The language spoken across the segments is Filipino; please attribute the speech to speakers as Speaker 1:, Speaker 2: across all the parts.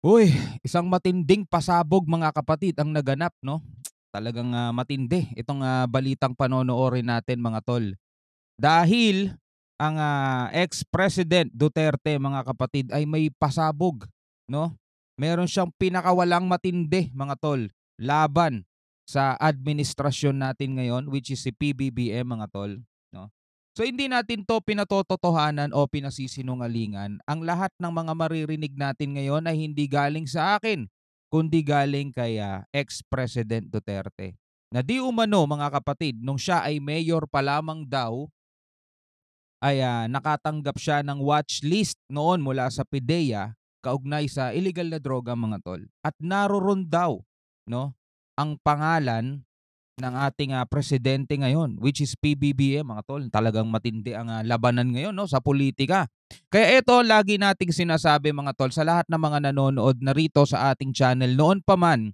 Speaker 1: Uy, isang matinding pasabog mga kapatid ang naganap, no? Talagang matindi itong balitang panonoorin natin mga tol. Dahil ang ex-president Duterte mga kapatid ay may pasabog, no? Meron siyang pinakawalang matindi mga tol laban sa administrasyon natin ngayon, which is si PBBM mga tol, no? So hindi natin 'to pinatototohanan o pinasisinungalingan. Ang lahat ng mga maririnig natin ngayon ay hindi galing sa akin, kundi galing kay ex-president Duterte. Na di umano mga kapatid, nung siya ay mayor pa lamang daw ay nakatanggap siya ng watch list noon mula sa PIDEA kaugnay sa illegal na droga mga tol. At naroon daw, no, ang pangalan ng ating presidente ngayon, which is PBBM mga tol. Talagang matindi ang labanan ngayon, no, sa politika. Kaya ito lagi nating sinasabi mga tol sa lahat ng mga nanonood na rito sa ating channel noon pa man,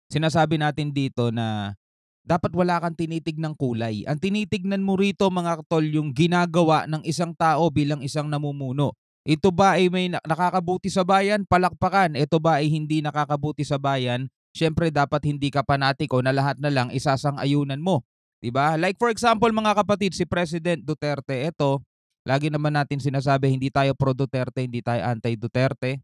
Speaker 1: sinasabi natin dito na dapat wala kang tinitignang kulay. Ang tinitignan mo rito mga tol yung ginagawa ng isang tao bilang isang namumuno. Ito ba ay may nakakabuti sa bayan? Palakpakan. Ito ba ay hindi nakakabuti sa bayan? Siyempre dapat hindi ka panatiko na lahat na lang isasang-ayunan mo. 'Di ba? Like for example mga kapatid, si President Duterte, ito, lagi naman natin sinasabi hindi tayo pro Duterte, hindi tayo anti Duterte.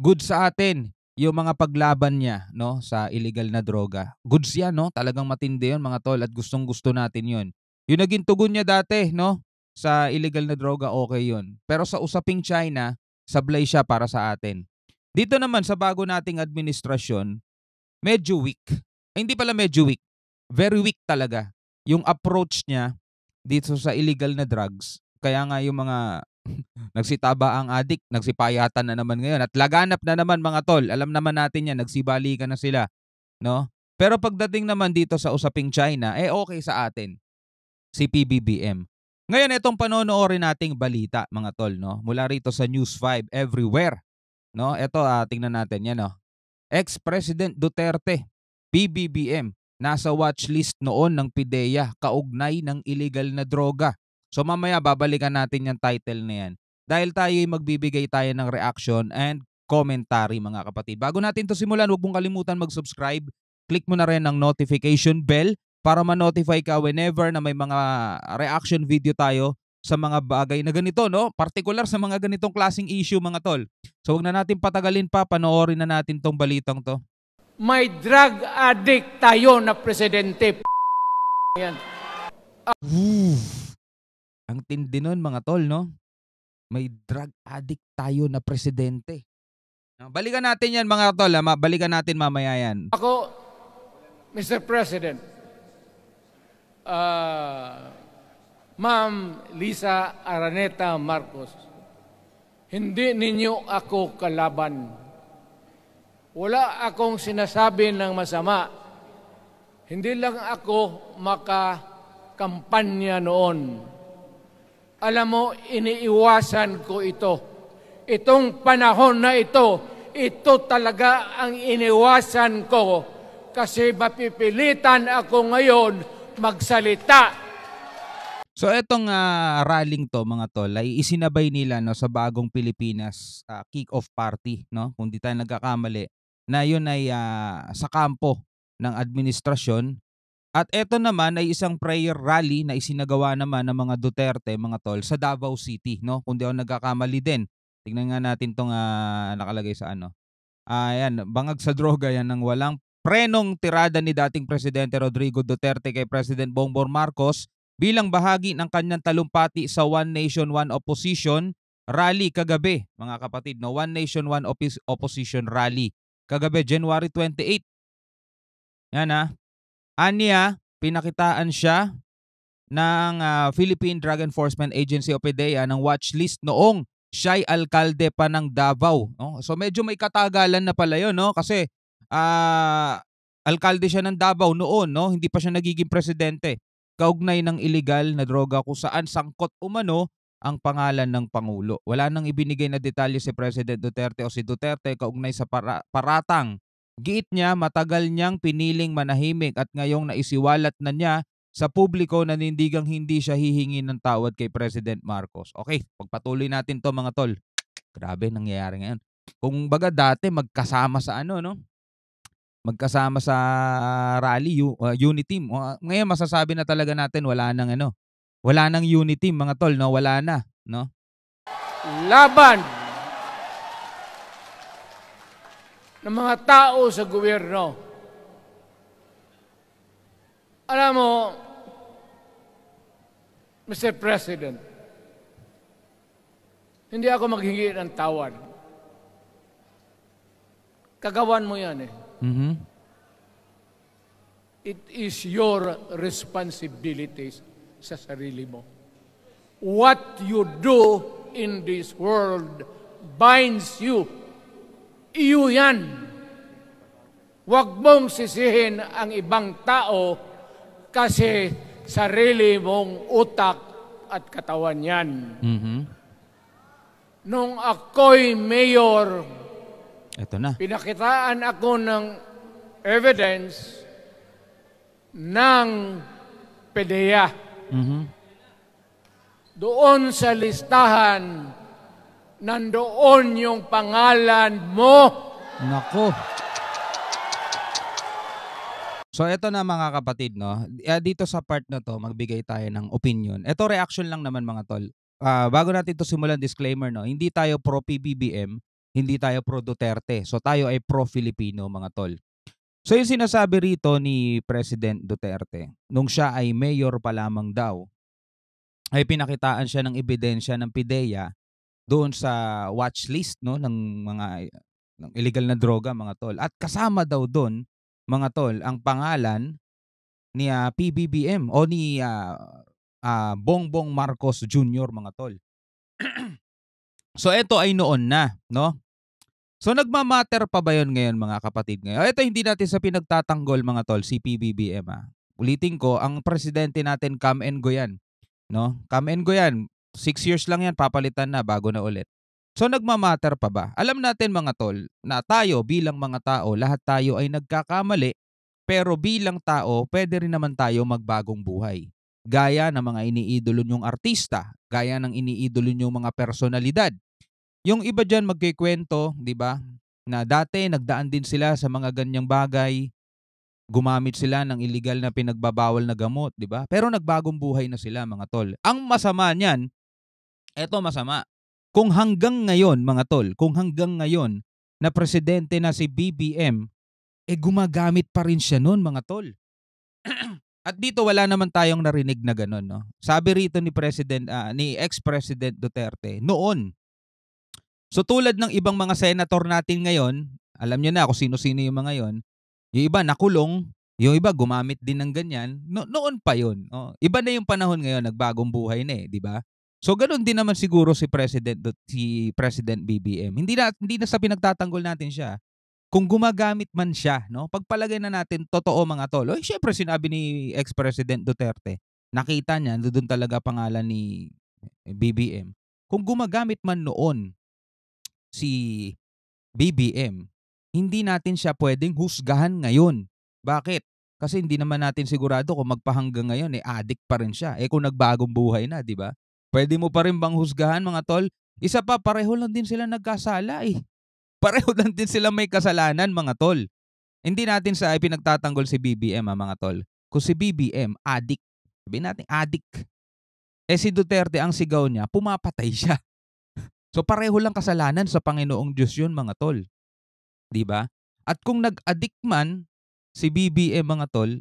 Speaker 1: Good sa atin yung mga paglaban niya, no, sa illegal na droga. Goods 'yan, no? Talagang matindi 'yun mga tol at gustong-gusto natin 'yun. Yung naging tugon niya dati, no, sa illegal na droga, okay 'yun. Pero sa usaping China, sablay siya para sa atin. Dito naman sa bago nating administrasyon, medyo weak. Ay, hindi pala medyo weak. Very weak talaga yung approach niya dito sa illegal na drugs. Kaya nga yung mga nagsitaba ang adik, nagsipayatan na naman ngayon at laganap na naman mga tol. Alam naman natin 'yan, nagsibalikan na sila, no? Pero pagdating naman dito sa usaping China, okay sa atin si PBBM. Ngayon itong panonoorin nating balita mga tol, no? Mula rito sa News 5 everywhere, no? Ito tingnan natin 'yan, no. Ex-President Duterte, PBBM, nasa watchlist noon ng PIDEA kaugnay ng illegal na droga. So mamaya babalikan natin yung title na yan. Dahil tayo ay magbibigay tayo ng reaction and commentary mga kapatid. Bago natin to simulan, huwag mong kalimutan mag-subscribe. Click mo na rin ang notification bell para ma-notify ka whenever na may mga reaction video tayo sa mga bagay na ganito, no? Partikular sa mga ganitong klaseng issue mga tol. So huwag na natin patagalin pa, panoorin na natin tong balitang to.
Speaker 2: May drug addict tayo na presidente. Yan.
Speaker 1: Ang tindi nun mga tol, no? May drug addict tayo na presidente. Balikan natin yan mga tol, balikan natin mamaya yan.
Speaker 2: Ako, Mr. President, Ma'am Lisa Araneta Marcos, hindi ninyo ako kalaban. Wala akong sinasabi ng masama. Hindi lang ako makakampanya noon. Alam mo, iniiwasan ko ito. Itong panahon na ito talaga ang iniwasan ko kasi mapipilitan ako ngayon magsalita.
Speaker 1: So etong rallying to mga tol ay isinabay nila, no, sa Bagong Pilipinas kick-off party, no? Kung di tayo nagkakamali, na yun ay sa kampo ng administrasyon. At eto naman ay isang prayer rally na isinagawa naman ng mga Duterte mga tol sa Davao City, no? Kung di ako nagkakamali din. Tingnan nga natin tong nakalagay sa ano. Ayan, bangag sa droga yan ng walang prenong tirada ni dating Presidente Rodrigo Duterte kay President Bongbong Marcos bilang bahagi ng kanyang talumpati sa One Nation, One Opposition rally kagabi, mga kapatid. No? One Nation, One Opposition rally kagabi, January 28. Yan Anya, pinakitaan siya ng Philippine Drug Enforcement Agency o PDEA ng watchlist noong siya'y alkalde pa ng Davao. No? So medyo may katagalan na pala yun, no? Kasi alkalde siya ng Davao noon, no? Hindi pa siya nagiging presidente. Kaugnay ng illegal na droga kung saan sangkot umano ang pangalan ng Pangulo. Wala nang ibinigay na detalye si President Duterte o si Duterte kaugnay sa paratang. Giit niya matagal niyang piniling manahimik at ngayong naisiwalat na niya sa publiko na nindigang hindi siya hihingi ng tawad kay President Marcos. Okay, pagpatuloy natin to mga tol. Grabe nangyayari ngayon. Kung baga dati magkasama sa ano, no? Magkasama sa rally, unity team. Ngayon masasabi na talaga natin wala nang ano, wala nang unity team mga tol, no? Wala na, no?
Speaker 2: Laban ng mga tao sa gobyerno. Alam mo, Mr. President, hindi ako maghingi ng tawad. Kagawan mo yan eh.
Speaker 1: Mhm.
Speaker 2: It is your responsibilities sa sarili mo. What you do in this world binds you. Iyo yan. Huwag mong sisihin ang ibang tao kasi sarili mong utak at katawan yan.
Speaker 1: Mhm.
Speaker 2: Nung ako'y mayor,
Speaker 1: Ito na.
Speaker 2: pinakitaan ako ng evidence ng PDEA.
Speaker 1: Mhm.
Speaker 2: Doon sa listahan, nandoon yung pangalan mo.
Speaker 1: Nako. So eto na mga kapatid, no. Dito sa part na to, magbigay tayo ng opinion. Ito reaction lang naman mga tol. Bago natin to simulan, disclaimer, no. Hindi tayo pro PBBM, hindi tayo pro Duterte. So tayo ay pro Filipino mga tol. So yung sinasabi rito ni President Duterte, nung siya ay mayor pa lamang daw, ay pinakitaan siya ng ebidensya ng PIDEA doon sa watch list, no, ng mga ng illegal na droga mga tol. At kasama daw doon mga tol ang pangalan ni PBBM o ni Bongbong Marcos Jr. mga tol. So ito ay noon na, no? So nagmamatter pa ba 'yon ngayon mga kapatid ngayon? Ito hindi natin sa pinagtatanggol mga tol si PBBM. Ulitin ko, ang presidente natin come and go yan, no? Come and go yan. 6 years lang yan, papalitan na bago na ulit. So nagmamatter pa ba? Alam natin mga tol na tayo bilang mga tao, lahat tayo ay nagkakamali, pero bilang tao, pwede rin naman tayo magbagong buhay. Gaya ng mga iniidolo nyong artista, gaya ng iniidolo nyong mga personalidad. Yung iba dyan magkikwento, di ba, na dati nagdaan din sila sa mga ganyang bagay, gumamit sila ng illegal na pinagbabawal na gamot, di ba? Pero nagbagong buhay na sila mga tol. Ang masama niyan, eto masama. Kung hanggang ngayon, mga tol, kung hanggang ngayon na presidente na si BBM, gumagamit pa rin siya noon, mga tol. At dito wala naman tayong narinig na gano'n, no? Sabi rito ni ex-president Duterte, noon. So tulad ng ibang mga senator natin ngayon, alam niyo na kung sino-sino yung mga yon. Yung iba nakulong, yung iba gumamit din ng ganyan. Noon pa yun. Oh. Iba na yung panahon ngayon, nagbagong buhay na di ba? So ganoon din naman siguro si President BBM. Hindi na sa pinagtatanggol natin siya. Kung gumagamit man siya, no? Pagpalagay na natin totoo mga tol. Syempre sinabi ni ex-president Duterte, nakita niya doon talaga pangalan ni BBM. Kung gumagamit man noon si BBM, hindi natin siya pwedeng husgahan ngayon. Bakit? Kasi hindi naman natin sigurado kung magpahanggang ngayon addict pa rin siya. Kung nagbagong buhay na, di ba? Pwede mo pa rin bang husgahan mga tol? Isa pa, pareho lang din sila nagkasala Pareho lang din sila may kasalanan mga tol. Hindi natin sa pinagtatanggol si BBM mga tol. Kung si BBM, addict. Sabihin natin, addict. Si Duterte, ang sigaw niya, pumapatay siya. So pareho lang kasalanan sa Panginoong Diyos yun mga tol. Diba? At kung nag-addict man si BBM mga tol,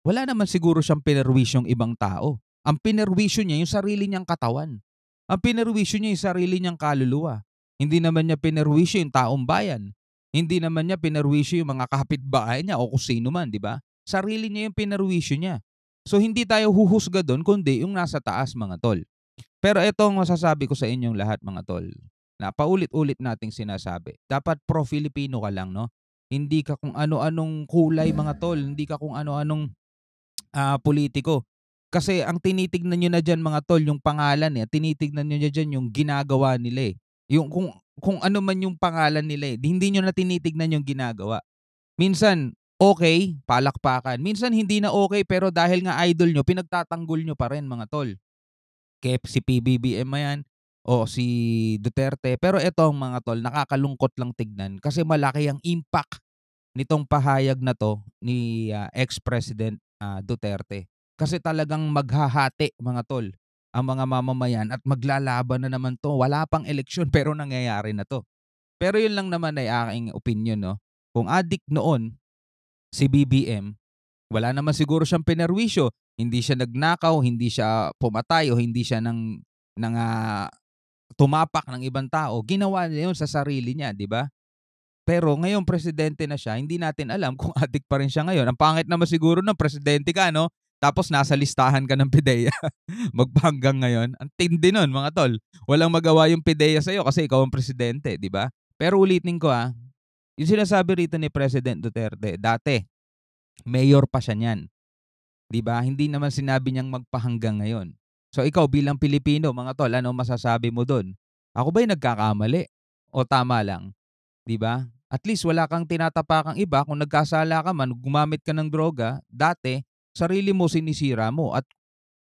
Speaker 1: wala naman siguro siyang pinerwisyong ibang tao. Ang pinerwisyo niya yung sarili niyang katawan. Ang pinerwisyo niya yung sarili niyang kaluluwa. Hindi naman niya pinerwisyo yung taong bayan. Hindi naman niya pinerwisyo yung mga kapitbahay niya o kung sino man, di ba? Sarili niya yung pinerwisyo niya. So hindi tayo huhusga doon kundi yung nasa taas mga tol. Pero ito ang masasabi ko sa inyong lahat mga tol. Na paulit-ulit nating sinasabi. Dapat pro-Filipino ka lang, no? Hindi ka kung ano-anong kulay mga tol. Hindi ka kung ano-anong politiko. Kasi ang tinitignan nyo na dyan mga tol, yung pangalan tinitignan nyo na dyan yung ginagawa nila Yung kung ano man yung pangalan nila hindi nyo na tinitignan yung ginagawa. Minsan, okay, palakpakan. Minsan hindi na okay pero dahil nga idol nyo, pinagtatanggol nyo pa rin mga tol. Kaya si PBBM yan, o si Duterte. Pero ito mga tol, nakakalungkot lang tignan kasi malaki ang impact nitong pahayag na 'to ni, ex-President, Duterte. Kasi talagang maghahati mga tol ang mga mamamayan at maglalaban na naman 'to. Wala pang eleksyon pero nangyayari na 'to. Pero 'yun lang naman ay aking opinyon 'no. Kung adik noon si BBM, wala naman siguro siyang pinerwisyo, hindi siya nagnakaw, hindi siya pumatay o hindi siya tumapak ng ibang tao. Ginawa niya 'yun sa sarili niya, 'di ba? Pero ngayong presidente na siya, hindi natin alam kung adik pa rin siya ngayon. Ang pangit naman siguro ng presidente ka 'no, tapos nasa listahan ka ng PIDEA hanggang ngayon. Ang tindi nun mga tol. Walang magawa yung PIDEA sa'yo kasi ikaw ang presidente, 'di ba? Pero ulitin ko, yung sinasabi rito ni President Duterte, dati mayor pa siya niyan, 'di ba? Hindi naman sinabi niyang magpahanggang ngayon. So ikaw bilang Pilipino mga tol, ano masasabi mo dun? Ako ba'y nagkakamali o tama lang? 'Di ba? At least wala kang tinatapakang iba, kung nagkasala ka man, gumamit ka ng droga, dati sarili mo sinisira mo at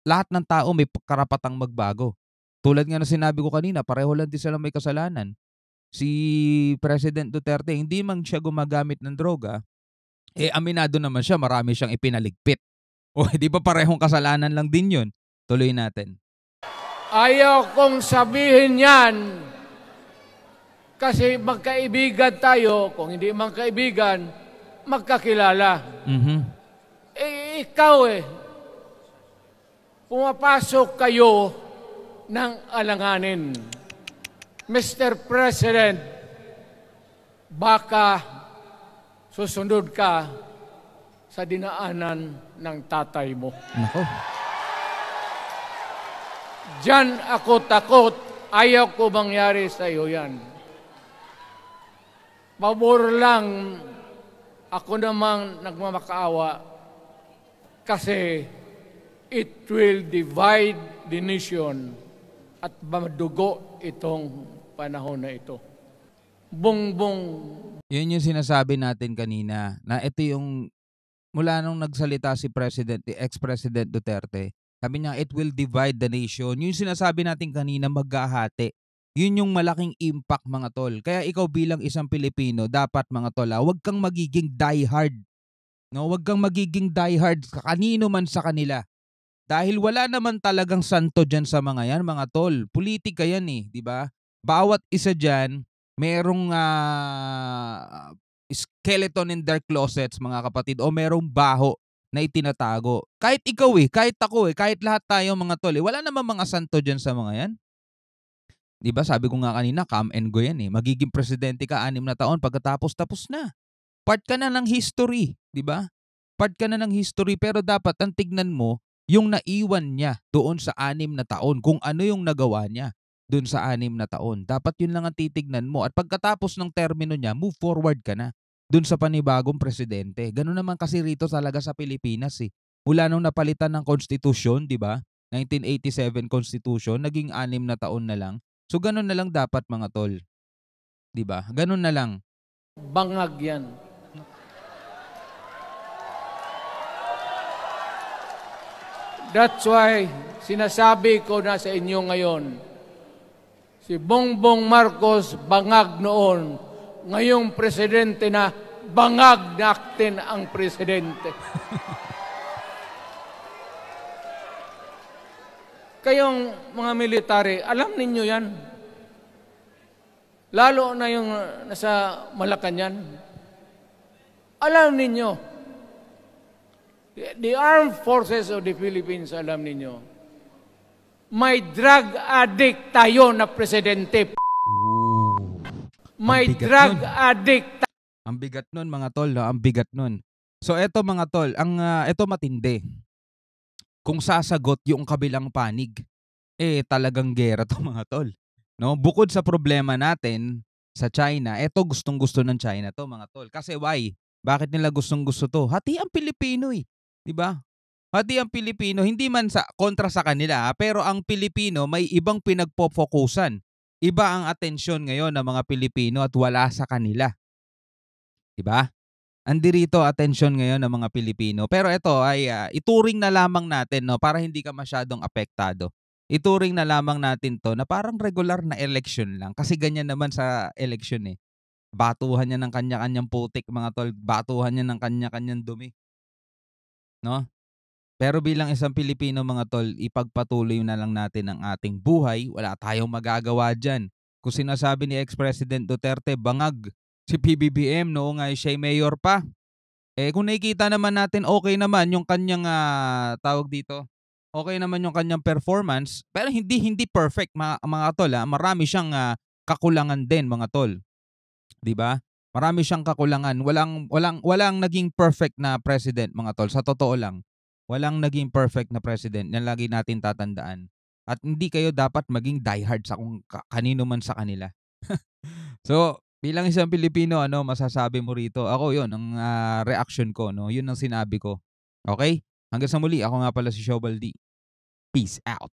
Speaker 1: lahat ng tao may karapatang magbago. Tulad nga ng sinabi ko kanina, pareho lang din sila may kasalanan. Si President Duterte hindi man siya gumagamit ng droga, aminado naman siya marami siyang ipinaligpit. O 'di ba parehong kasalanan lang din 'yun? Tuloy natin.
Speaker 2: Ayaw kong sabihin yan kasi magkaibigan tayo. Kung hindi magkaibigan, magkakilala.
Speaker 1: Mhm.
Speaker 2: Ikaw pumapasok kayo ng alanganin. Mr. President, baka susunod ka sa dinaanan ng tatay mo.
Speaker 1: Nako.
Speaker 2: Diyan ako takot. Ayaw ko mangyari sa iyo yan. Pabor lang, ako namang nagmamakaawa kasi it will divide the nation at madugo itong panahon na ito. Bongbong.
Speaker 1: Yun yung sinasabi natin kanina na ito yung mula nung nagsalita si ex-President Duterte, sabi niya it will divide the nation. Yung sinasabi natin kanina maghahati. Yun yung malaking impact mga tol. Kaya ikaw bilang isang Pilipino, dapat mga tol, huwag kang magiging diehard. No, huwag kang magiging diehard kanino man sa kanila. Dahil wala naman talagang santo diyan sa mga yan, mga tol. Politika yan 'di ba? Bawat isa diyan merong skeleton in their closets mga kapatid o merong baho na itinatago. Kahit ikaw kahit ako kahit lahat tayo mga tol wala namang mga santo diyan sa mga yan. 'Di ba? Sabi ko nga kanina, come and go yan Magiging presidente ka 6 na taon pagkatapos tapos na. Part ka na ng history, 'di ba? Part ka na ng history pero dapat ang tignan mo yung naiwan niya doon sa 6 na taon, kung ano yung nagawa niya doon sa 6 na taon. Dapat yun lang ang titignan mo at pagkatapos ng termino niya, move forward ka na doon sa panibagong presidente. Ganoon naman kasi rito talaga sa Pilipinas Mula nung napalitan ng konstitusyon, 'di ba? 1987 Constitution, naging 6 na taon na lang. So ganoon na lang dapat mga tol. 'Di ba? Ganoon na lang.
Speaker 2: Bangag yan. That's why sinasabi ko na sa inyo ngayon, si Bongbong Marcos bangag noon, ngayong presidente na bangag natin ang presidente. Kayong mga military, alam ninyo yan. Lalo na yung nasa Malacanang. Alam ninyo. The Armed Forces of the Philippines, alam ninyo, may drug addict tayo na presidente. May drug addict.
Speaker 1: Ang bigat nun mga tol, ang bigat nun. So eto mga tol, eto matindi. Kung sasagot yung kabilang panig, talagang gera to mga tol. No? Bukod sa problema natin sa China, eto gustong-gusto ng China to mga tol. Kasi why? Bakit nila gustong-gusto to? Hati ang Pilipino 'Di ba? Hati ang Pilipino, hindi man sa kontra sa kanila, pero ang Pilipino may ibang pinagpo-fokusan. Iba ang atensyon ngayon ng mga Pilipino at wala sa kanila. 'Di ba? Andirito atensyon ngayon ng mga Pilipino. Pero ito ay ituring na lamang natin para hindi ka masyadong apektado. ituring na lamang natin 'to na parang regular na election lang kasi ganyan naman sa election, eh. Batuhan niya ng kanya-kanyang putik mga tol, batuhan niya ng kanya-kanyang dumi, 'no? Pero bilang isang Pilipino mga tol, ipagpatuloy na lang natin ang ating buhay, wala tayong magagawa diyan. Kung sinasabi ni ex-President Duterte bangag si PBBM noong siya'y mayor pa. Eh, kung nakikita naman natin okey naman yung kanyang, tawag dito, okey naman yung kanyang performance, pero hindi hindi perfect mga tol, marami siyang, kakulangan din mga tol, 'di ba? Marami siyang kakulangan, walang walang walang naging perfect na president mga tol, sa totoo lang. Walang naging perfect na president, yan lagi natin tatandaan. At hindi kayo dapat maging diehard sa kung kanino man sa kanila. So, bilang isang Pilipino ano masasabi mo rito? Ako 'yun ang, reaksyon ko 'no, 'yun ang sinabi ko. Okay. Hanggang sa muli, ako nga pala si Showbal D. Peace out.